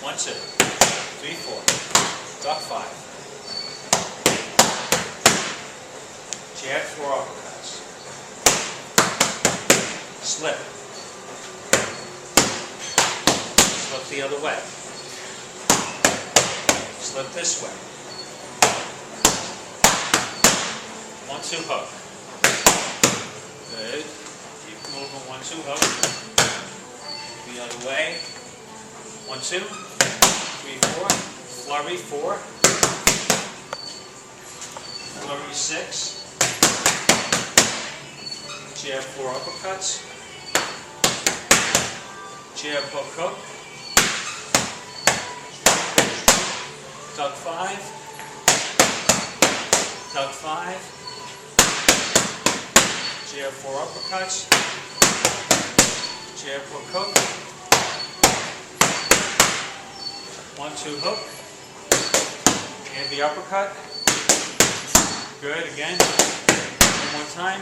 1, 2, 3, 4. Duck 5. Jab 4 uppercuts. Slip. Slip the other way. Slip this way. 1, 2 hook. Good. Keep moving. 1, 2 hook. The other way. 1, 2, 3, 4. Flurry 4. Flurry 6. Jab 4 uppercuts. Jab hook hook. Duck 5. Duck 5. Jab 4 uppercuts. Jab hook hook. 1, 2 hook. And the uppercut. Good, again. One more time.